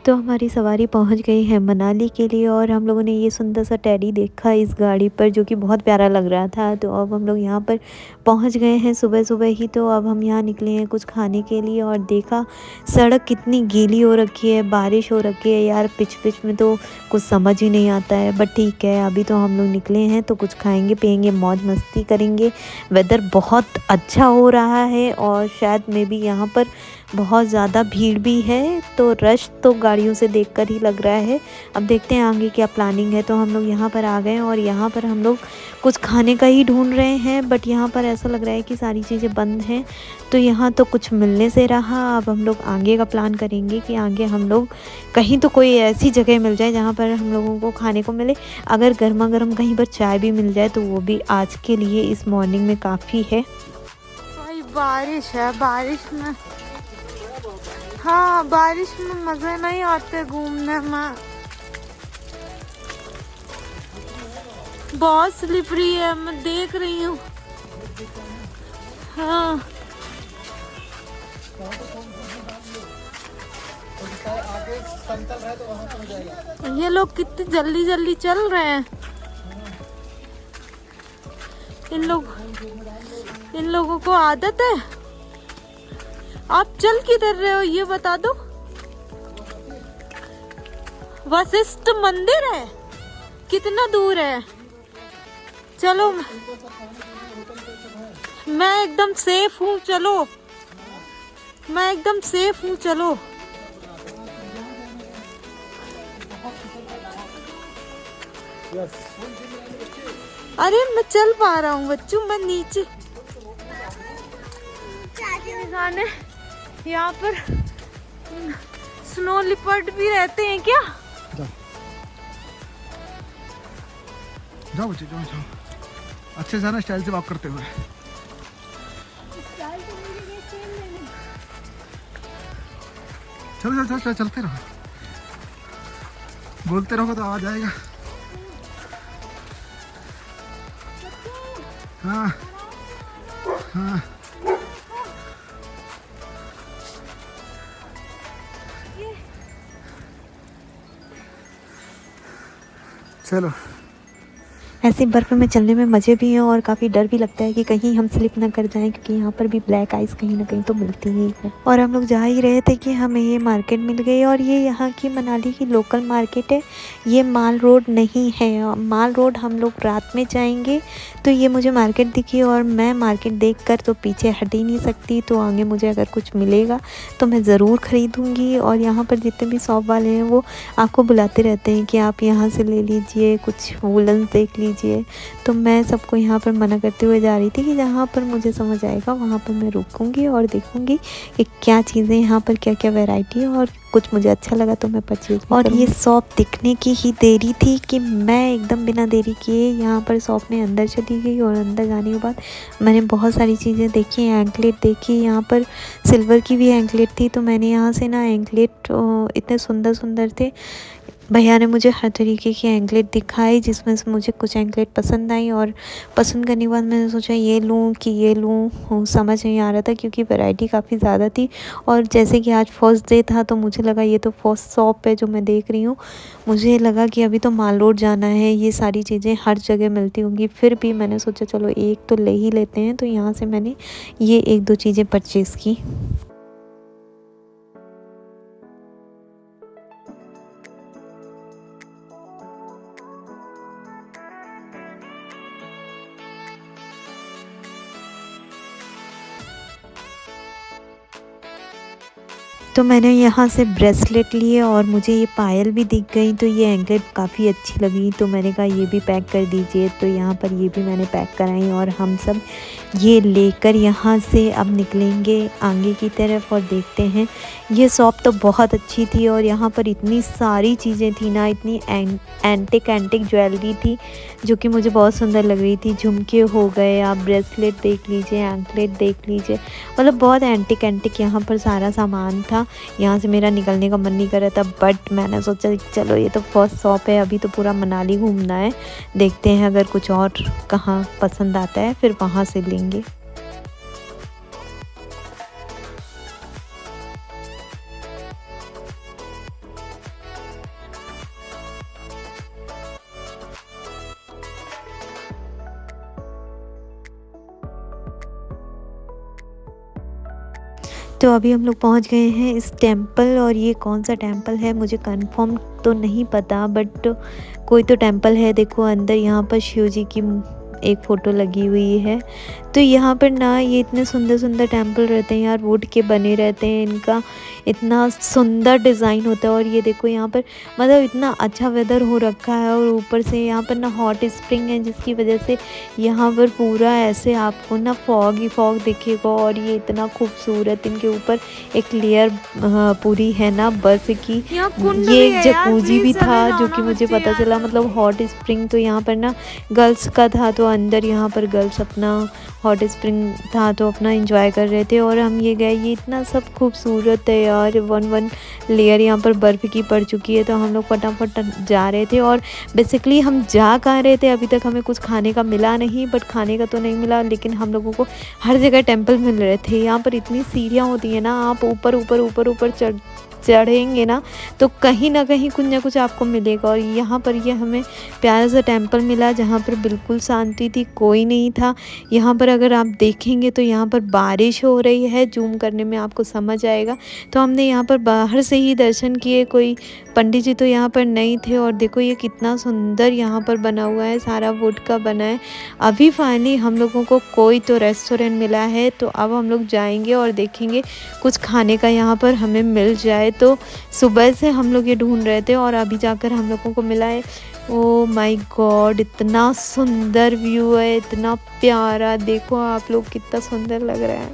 तो हमारी सवारी पहुंच गई है मनाली के लिए और हम लोगों ने ये सुंदर सा टेडी देखा इस गाड़ी पर जो कि बहुत प्यारा लग रहा था। तो अब हम लोग यहाँ पर पहुंच गए हैं सुबह सुबह ही। तो अब हम यहाँ निकले हैं कुछ खाने के लिए और देखा सड़क कितनी गीली हो रखी है, बारिश हो रखी है यार। पिच पिच में तो कुछ समझ ही नहीं आता है, बट ठीक है अभी तो हम लोग निकले हैं तो कुछ खाएंगे पियेंगे, मौज मस्ती करेंगे। वेदर बहुत अच्छा हो रहा है और शायद मे भी यहाँ पर बहुत ज़्यादा भीड़ भी है, तो रश तो गाड़ियों से देखकर ही लग रहा है। अब देखते हैं आगे क्या प्लानिंग है। तो हम लोग यहाँ पर आ गए हैं और यहाँ पर हम लोग कुछ खाने का ही ढूंढ रहे हैं, बट यहाँ पर ऐसा लग रहा है कि सारी चीज़ें बंद हैं, तो यहाँ तो कुछ मिलने से रहा। अब हम लोग आगे का प्लान करेंगे कि आगे हम लोग कहीं तो कोई ऐसी जगह मिल जाए जहाँ पर हम लोगों को खाने को मिले। अगर गर्मा गर्म कहीं पर चाय भी मिल जाए तो वो भी आज के लिए इस मॉर्निंग में काफ़ी है। भाई बारिश है, बारिश में हाँ बारिश में मजे नहीं आते घूमने में, बहुत स्लिपरी है, मैं देख रही हूँ। हाँ ये लोग कितनी जल्दी जल्दी चल रहे हैं। इन लोगों को आदत है। आप चल किधर रहे हो ये बता दो। वशिष्ठ मंदिर है, कितना दूर है? चलो मैं एकदम सेफ हूँ, चलो मैं एकदम सेफ हूँ, चलो। अरे मैं चल पा रहा हूँ बच्चों, मैं नीचे जाने। यहाँ पर स्नो लिपर्ड भी रहते हैं क्या? जाओ बच्चे जाओ जाओ, अच्छे से ना स्टाइल से वॉक करते हुए। चलो चलो चलो चलते रहो, बोलते रहो तो आ जाएगा। हाँ हाँ चलो। ऐसे बर्फ़ में चलने में मज़े भी हैं और काफ़ी डर भी लगता है कि कहीं हम स्लिप ना कर जाएं, क्योंकि यहाँ पर भी ब्लैक आइस कहीं ना कहीं तो मिलती ही है। और हम लोग जा ही रहे थे कि हमें ये मार्केट मिल गई और ये यहाँ की मनाली की लोकल मार्केट है। ये माल रोड नहीं है, माल रोड हम लोग रात में जाएंगे। तो ये मुझे मार्केट दिखी और मैं मार्केट देख कर तो पीछे हट ही नहीं सकती। तो आगे मुझे अगर कुछ मिलेगा तो मैं ज़रूर ख़रीदूँगी। और यहाँ पर जितने भी शॉप वाले हैं वो आपको बुलाते रहते हैं कि आप यहाँ से ले लीजिए, कुछ वूलन देख लीजिए। तो मैं सबको यहाँ पर मना करते हुए जा रही थी कि जहाँ पर मुझे समझ आएगा वहाँ पर मैं रुकूँगी और देखूँगी कि क्या चीज़ें यहाँ पर क्या क्या वैरायटी है, और कुछ मुझे अच्छा लगा तो मैं परचेज। और ये शॉप दिखने की ही देरी थी कि मैं एकदम बिना देरी किए यहाँ पर शॉप में अंदर चली गई। और अंदर जाने के बाद मैंने बहुत सारी चीज़ें देखी, एंकलेट देखी, यहाँ पर सिल्वर की भी एंकलेट थी। तो मैंने यहाँ से ना एंकलेट इतने सुंदर सुंदर थे, भैया ने मुझे हर तरीके की एंकलेट दिखाई जिसमें से मुझे कुछ एंकलेट पसंद आई। और पसंद करने के बाद मैंने सोचा ये लूँ कि ये लूँ, समझ नहीं आ रहा था क्योंकि वैरायटी काफ़ी ज़्यादा थी। और जैसे कि आज फर्स्ट डे था तो मुझे लगा ये तो फर्स्ट शॉप है जो मैं देख रही हूँ, मुझे लगा कि अभी तो माल रोड जाना है, ये सारी चीज़ें हर जगह मिलती होंगी। फिर भी मैंने सोचा चलो एक तो ले ही लेते हैं। तो यहाँ से मैंने ये एक दो चीज़ें परचेज़ की। तो मैंने यहाँ से ब्रेसलेट लिए और मुझे ये पायल भी दिख गई, तो ये एंकलेट काफ़ी अच्छी लगी। तो मैंने कहा ये भी पैक कर दीजिए। तो यहाँ पर ये भी मैंने पैक कराई और हम सब ये लेकर यहाँ से अब निकलेंगे आगे की तरफ। और देखते हैं, ये शॉप तो बहुत अच्छी थी और यहाँ पर इतनी सारी चीज़ें थी ना, इतनी एंटिक ज्वेलरी थी जो कि मुझे बहुत सुंदर लग रही थी। झुमके हो गए, आप ब्रेसलेट देख लीजिए, एंकलेट देख लीजिए, मतलब बहुत एंटिक यहाँ पर सारा सामान था। यहाँ से मेरा निकलने का मन नहीं कर रहा था, बट मैंने सोचा चलो ये तो फर्स्ट शॉप है, अभी तो पूरा मनाली घूमना है, देखते हैं अगर कुछ और कहाँ पसंद आता है फिर वहाँ से लेंगे। तो अभी हम लोग पहुंच गए हैं इस टेंपल, और ये कौन सा टेंपल है मुझे कंफर्म तो नहीं पता, बट कोई तो टेंपल है। देखो अंदर यहाँ पर शिव जी की एक फ़ोटो लगी हुई है। तो यहाँ पर ना ये इतने सुंदर सुंदर टेंपल रहते हैं यार, वुड के बने रहते हैं, इनका इतना सुंदर डिज़ाइन होता है। और ये देखो यहाँ पर मतलब इतना अच्छा वेदर हो रखा है, और ऊपर से यहाँ पर ना हॉट स्प्रिंग है, जिसकी वजह से यहाँ पर पूरा ऐसे आपको ना फॉग ही फॉग दिखेगा। और ये इतना खूबसूरत, इनके ऊपर एक लेयर पूरी है ना बर्फ़ की। यहाँ कुंड ये भी एक है यार, जकूजी भी प्लीज था चले जाओ जो ना कि मुझे बच्चे पता यार। चला, मतलब हॉट स्प्रिंग तो यहाँ पर ना गर्ल्स का था, तो अंदर यहाँ पर गर्ल्स अपना हॉट स्प्रिंग था तो अपना एंजॉय कर रहे थे। और हम ये गए, ये इतना सब खूबसूरत है यार, वन लेयर यहाँ पर बर्फ़ की पड़ चुकी है। तो हम लोग फटाफट जा रहे थे, और बेसिकली हम जा कहाँ रहे थे, अभी तक हमें कुछ खाने का मिला नहीं, बट खाने का तो नहीं मिला, लेकिन हम लोगों को हर जगह टेंपल मिल रहे थे। यहाँ पर इतनी सीढ़ियाँ होती हैं ना, आप ऊपर ऊपर ऊपर ऊपर चढ़ेंगे ना तो कहीं ना कहीं कुछ ना कुछ आपको मिलेगा। और यहाँ पर ये हमें प्यारा सा टेंपल मिला जहाँ पर बिल्कुल शांति थी, कोई नहीं था। यहाँ पर अगर आप देखेंगे तो यहाँ पर बारिश हो रही है, जूम करने में आपको समझ आएगा। तो हमने यहाँ पर बाहर से ही दर्शन किए, कोई पंडित जी तो यहाँ पर नहीं थे। और देखो ये कितना सुंदर यहाँ पर बना हुआ है, सारा वुड का बना है। अभी फाइनली हम लोगों को कोई तो रेस्टोरेंट मिला है, तो अब हम लोग जाएंगे और देखेंगे कुछ खाने का यहाँ पर हमें मिल जाए। तो सुबह से हम लोग ये ढूंढ रहे थे और अभी जाकर हम लोगों को मिला है। ओ माय गॉड, इतना सुंदर व्यू है, इतना प्यारा, देखो आप लोग कितना सुंदर लग रहा है,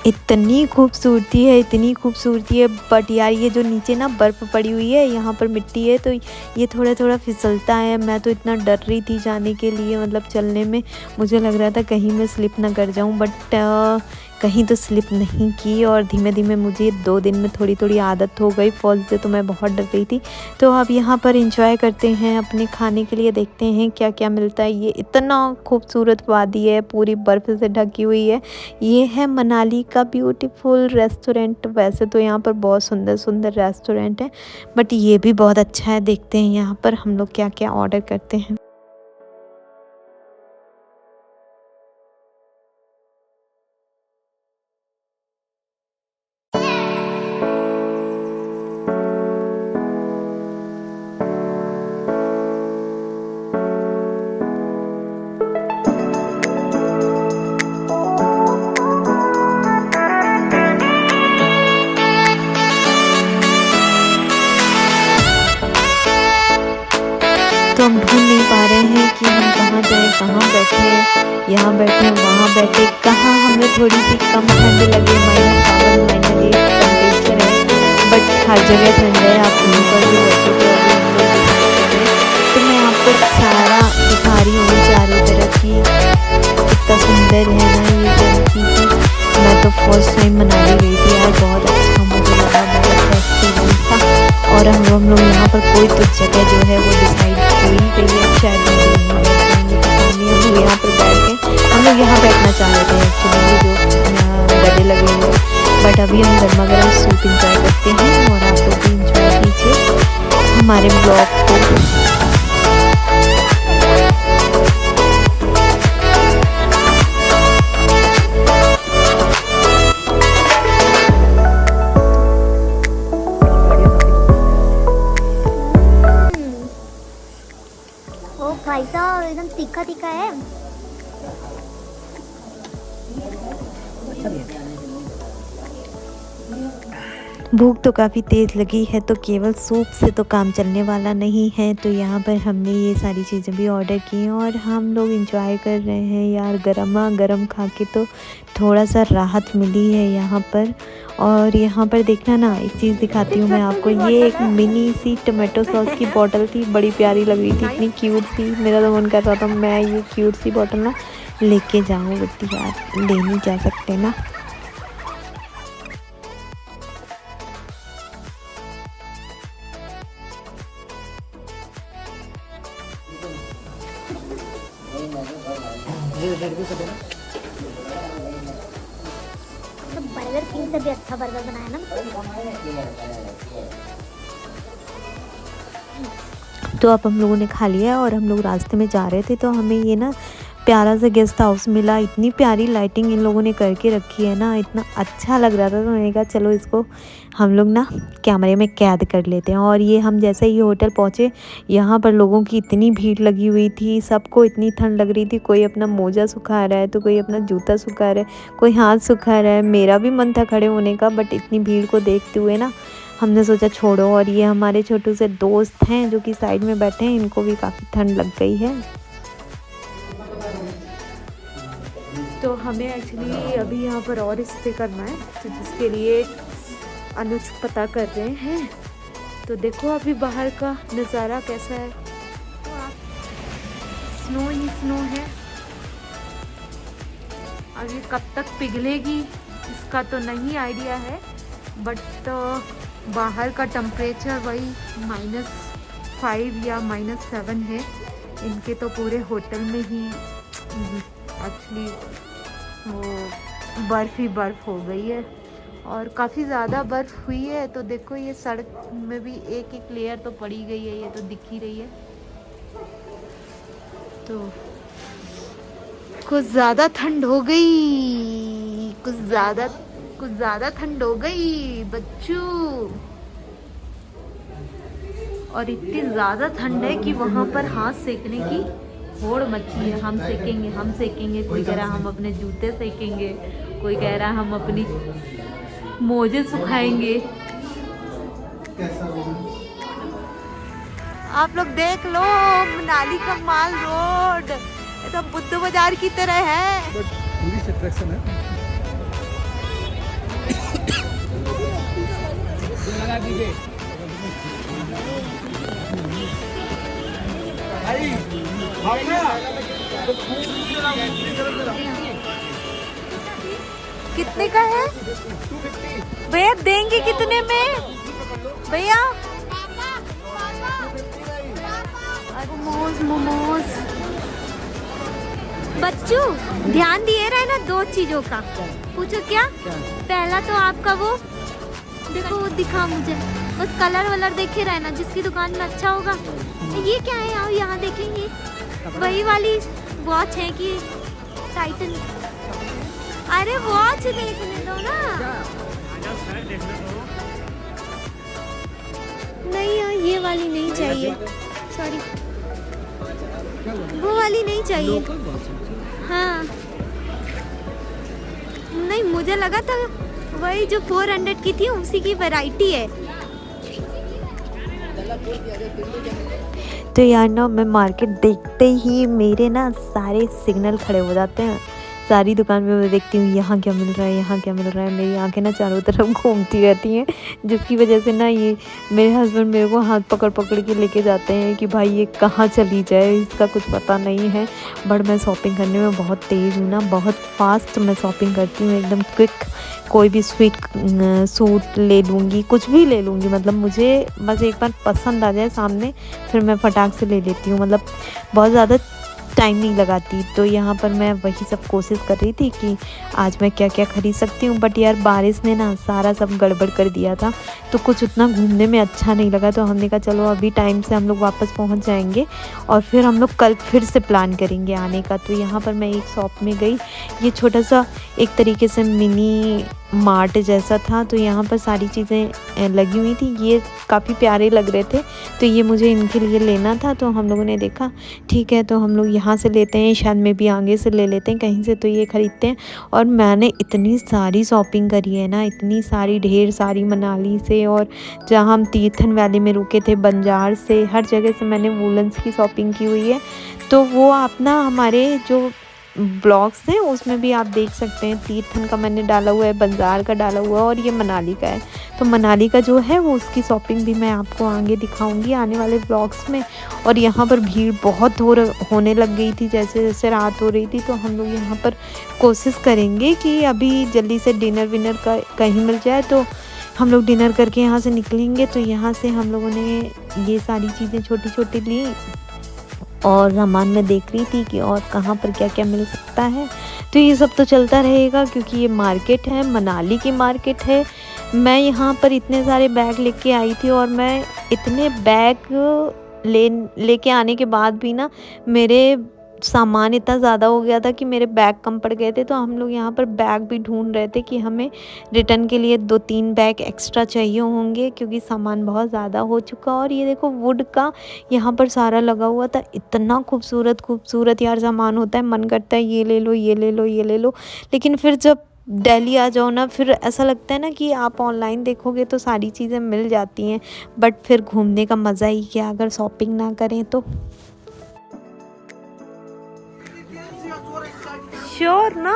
इतनी खूबसूरती है, इतनी खूबसूरती है। बट यार ये जो नीचे ना बर्फ़ पड़ी हुई है, यहाँ पर मिट्टी है, तो ये थोड़ा थोड़ा फिसलता है। मैं तो इतना डर रही थी जाने के लिए, मतलब चलने में मुझे लग रहा था कहीं मैं स्लिप ना कर जाऊँ, बट कहीं तो स्लिप नहीं की। और धीमे धीमे मुझे 2 दिन में थोड़ी थोड़ी आदत हो गई। फर्स्ट डे तो मैं बहुत डर रही थी। तो अब यहाँ पर एंजॉय करते हैं, अपने खाने के लिए देखते हैं क्या क्या मिलता है। ये इतना खूबसूरत वादी है, पूरी बर्फ़ से ढकी हुई है। ये है मनाली का ब्यूटीफुल रेस्टोरेंट। वैसे तो यहाँ पर बहुत सुंदर सुंदर रेस्टोरेंट है, बट ये भी बहुत अच्छा है। देखते हैं यहाँ पर हम लोग क्या क्या ऑर्डर करते हैं। तो हम ढूंढ नहीं पा रहे हैं कि हम कहाँ जाएं, कहाँ बैठे, यहाँ बैठे वहाँ बैठे, कहाँ हमें थोड़ी सी कम ठंड लगे। -7 -8 टेम्परेचर है, बट हर जगह ठंड है। आप कहीं पर भी बैठे तो अभी हम लोग डिसाइड कर रहे हैं। तो मैं आपको सारा दिखा रही हूँ चारों तरफ की, कितना सुंदर है ना ये सारी चीज़ें। मैं तो फर्स्ट टाइम मनाली गई थी यार, बहुत अच्छा मुझे लगा, बहुत अच्छा एक्सपीरियंस था। और हम लोग यहाँ पर कोई तो जगह जो है वो डिसाइड हो ही गई है, शायद हम लोग यहाँ पर बैठ के हम लोग यहाँ बैठना चाह रहे थे एक्चुअली, जो गद्दे लगे हुए हैं। बट अभी हम गर्मा गर्म सूप इंजॉय करते हैं, और आप लोग भी इंजॉय कीजिए हमारे ब्लॉग को। भाई साहब एकदम तीखा तीखा है। भूख तो काफ़ी तेज़ लगी है, तो केवल सूप से तो काम चलने वाला नहीं है। तो यहाँ पर हमने ये सारी चीज़ें भी ऑर्डर की और हम लोग एंजॉय कर रहे हैं यार। गरमा गरम खा के तो थोड़ा सा राहत मिली है यहाँ पर। और यहाँ पर देखना ना, एक चीज़ दिखाती हूँ मैं आपको। ये एक मिनी सी टमाटो सॉस की बोतल थी, बड़ी प्यारी लग रही थी, इतनी क्यूट सी। मेरा तो मन कर रहा था मैं ये क्यूट सी बोतल ना लेके जाऊँ, बट यार ले नहीं जा सकते ना। बर्गर किंग से भी अच्छा बर्गर बनाया ना। तो अब हम लोगों ने खा लिया और हम लोग रास्ते में जा रहे थे, तो हमें ये ना प्यारा सा गेस्ट हाउस मिला। इतनी प्यारी लाइटिंग इन लोगों ने करके रखी है ना, इतना अच्छा लग रहा था। तो मैंने कहा चलो इसको हम लोग ना कैमरे में कैद कर लेते हैं। और ये हम जैसे ही होटल पहुँचे, यहाँ पर लोगों की इतनी भीड़ लगी हुई थी, सबको इतनी ठंड लग रही थी। कोई अपना मोजा सुखा रहा है तो कोई अपना जूता सुखा रहा है, कोई हाथ सुखा रहा है। मेरा भी मन था खड़े होने का, बट इतनी भीड़ को देखते हुए ना हमने सोचा छोड़ो। और ये हमारे छोटू से दोस्त हैं जो कि साइड में बैठे हैं, इनको भी काफ़ी ठंड लग गई है। तो हमें एक्चुअली अभी यहाँ पर और स्टे करना है, तो जिसके लिए अनुज पता कर रहे हैं। तो देखो अभी बाहर का नज़ारा कैसा है, स्नो ही स्नो है। अभी कब तक पिघलेगी इसका तो नहीं आइडिया है, बट बाहर का टेम्परेचर वही -5 या -7 है। इनके तो पूरे होटल में ही एक्चुअली वो बर्फ़ ही बर्फ़ हो गई है, और काफ़ी ज़्यादा बर्फ़ हुई है। तो देखो ये सड़क में भी एक एक लेयर तो पड़ी गई है, ये तो दिख ही रही है। तो कुछ ज़्यादा ठंड हो गई, कुछ ज़्यादा ठंड हो गई बच्चों। और इतनी ज़्यादा ठंड है कि वहाँ पर हाथ सेकने की होड़ मची है। हम सेकेंगे, कोई कह रहा हम अपने जूते सेकेंगे, कोई कह रहा हम अपनी मोजे सुखाएंगे। आप लोग देख लो मनाली का माल रोड, ये तो बुद्ध बाजार की तरह है। टूरिस्ट अट्रैक्शन है। कितने का है भैया? देंगे कितने में भैया? मोमोज बच्चों ध्यान दिए रहे ना 2 चीजों का। पूछो क्या? पहला तो आपका वो देखो, वो दिखा मुझे, बस कलर वलर देखे रहे ना, जिसकी दुकान में अच्छा होगा। ये क्या है? आओ यहाँ देखेंगे, वही वाली वॉच है कि टाइटन? अरे वॉच देखने दो ना। नहीं यार ये वाली नहीं चाहिए, सॉरी वो वाली नहीं चाहिए। हाँ नहीं, मुझे लगा था वही जो 400 की थी उसी की वैरायटी है। तो यार ना मैं मार्केट देखते ही मेरे ना सारे सिग्नल खड़े हो जाते हैं। सारी दुकान में मैं देखती हूँ यहाँ क्या मिल रहा है, यहाँ क्या मिल रहा है। मेरी आंखें ना चारों तरफ घूमती रहती हैं, जिसकी वजह से ना ये मेरे हस्बैंड मेरे को हाथ पकड़ पकड़ के लेके जाते हैं कि भाई ये कहाँ चली जाए, इसका कुछ पता नहीं है। बट मैं शॉपिंग करने में बहुत तेज़ हूँ ना, बहुत फास्ट मैं शॉपिंग करती हूँ, एकदम क्विक। कोई भी सूट ले लूँगी, कुछ भी ले लूँगी, मतलब मुझे बस एक बार पसंद आ जाए सामने, फिर मैं फटाक से ले लेती हूँ। मतलब बहुत ज़्यादा टाइम नहीं लगाती। तो यहाँ पर मैं वही सब कोशिश कर रही थी कि आज मैं क्या क्या ख़रीद सकती हूँ। बट यार बारिश ने ना सारा सब गड़बड़ कर दिया था, तो कुछ उतना घूमने में अच्छा नहीं लगा। तो हमने कहा चलो अभी टाइम से हम लोग वापस पहुँच जाएंगे और फिर हम लोग कल फिर से प्लान करेंगे आने का। तो यहाँ पर मैं एक शॉप में गई, ये छोटा सा एक तरीके से मिनी मार्ट जैसा था। तो यहाँ पर सारी चीज़ें लगी हुई थी, ये काफ़ी प्यारे लग रहे थे, तो ये मुझे इनके लिए लेना था। तो हम लोगों ने देखा ठीक है तो हम लोग यहाँ से लेते हैं, शायद में भी आगे से ले लेते हैं कहीं से, तो ये ख़रीदते हैं। और मैंने इतनी सारी शॉपिंग करी है ना, इतनी सारी, ढेर सारी, मनाली से और जहाँ हम तीर्थन वैली में रुके थे बंजार से, हर जगह से मैंने वूलन्स की शॉपिंग की हुई है। तो वो आप ना हमारे जो ब्लॉग्स हैं उसमें भी आप देख सकते हैं। तीर्थन का मैंने डाला हुआ है, बंजार का डाला हुआ है और ये मनाली का है। तो मनाली का जो है वो उसकी शॉपिंग भी मैं आपको आगे दिखाऊंगी आने वाले ब्लॉग्स में। और यहाँ पर भीड़ बहुत होने लग गई थी जैसे जैसे रात हो रही थी। तो हम लोग यहाँ पर कोशिश करेंगे कि अभी जल्दी से डिनर विनर का कहीं मिल जाए, तो हम लोग डिनर करके यहाँ से निकलेंगे। तो यहाँ से हम लोगों ने ये सारी चीज़ें छोटी छोटी ली और सामान में देख रही थी कि और कहाँ पर क्या क्या मिल सकता है। तो ये सब तो चलता रहेगा क्योंकि ये मार्केट है, मनाली की मार्केट है। मैं यहाँ पर इतने सारे बैग लेके आई थी और मैं इतने बैग लेके आने के बाद भी ना मेरे सामान इतना ज़्यादा हो गया था कि मेरे बैग कम पड़ गए थे, तो हम लोग यहाँ पर बैग भी ढूंढ रहे थे कि हमें रिटर्न के लिए 2-3 बैग एक्स्ट्रा चाहिए होंगे क्योंकि सामान बहुत ज़्यादा हो चुका। और ये देखो वुड का यहाँ पर सारा लगा हुआ था, इतना खूबसूरत खूबसूरत यार सामान होता है, मन करता है ये ले लो ये ले लो ये ले लो। लेकिन फिर जब दिल्ली आ जाओ ना, फिर ऐसा लगता है ना कि आप ऑनलाइन देखोगे तो सारी चीज़ें मिल जाती हैं, बट फिर घूमने का मज़ा ही क्या अगर शॉपिंग ना करें तो। श्योर ना?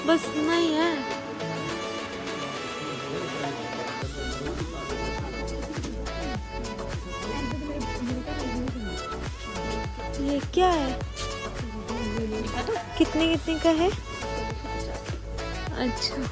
बस नहीं है। ये क्या है? कितने कितने का है? अच्छा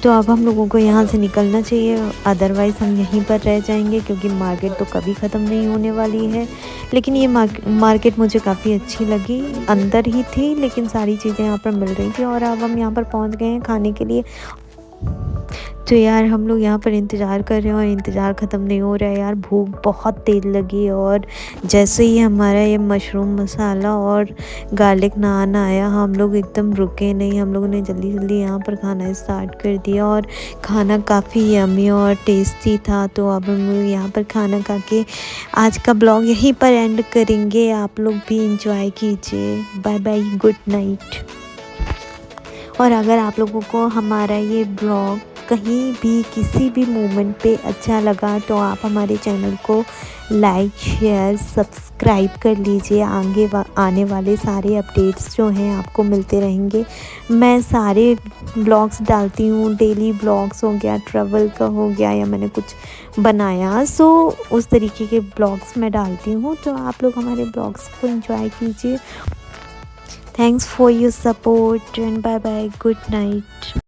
तो अब हम लोगों को यहाँ से निकलना चाहिए, अदरवाइज़ हम यहीं पर रह जाएंगे क्योंकि मार्केट तो कभी ख़त्म नहीं होने वाली है। लेकिन ये मार्केट मुझे काफ़ी अच्छी लगी, अंदर ही थी लेकिन सारी चीज़ें यहाँ पर मिल रही थी। और अब हम यहाँ पर पहुँच गए हैं खाने के लिए। तो यार हम लोग यहाँ पर इंतज़ार कर रहे हैं और इंतज़ार ख़त्म नहीं हो रहा है यार, भूख बहुत तेज़ लगी। और जैसे ही हमारा ये मशरूम मसाला और गार्लिक नान आया, हम लोग एकदम रुके नहीं, हम लोगों ने जल्दी जल्दी यहाँ पर खाना स्टार्ट कर दिया। और खाना काफ़ी यम्मी और टेस्टी था। तो अब हम लोग यहाँ पर खाना खा के आज का ब्लॉग यहीं पर एंड करेंगे। आप लोग भी इंजॉय कीजिए। Bye bye, good night. और अगर आप लोगों को हमारा ये ब्लॉग कहीं भी किसी भी मोमेंट पे अच्छा लगा तो आप हमारे चैनल को लाइक शेयर सब्सक्राइब कर लीजिए। आगे आने वाले सारे अपडेट्स जो हैं आपको मिलते रहेंगे। मैं सारे ब्लॉग्स डालती हूँ, डेली ब्लॉग्स हो गया, ट्रैवल का हो गया, या मैंने कुछ बनाया सो उस तरीके के ब्लॉग्स मैं डालती हूँ। तो आप लोग हमारे ब्लॉग्स को एंजॉय कीजिए। Thanks for your support and bye bye, good night.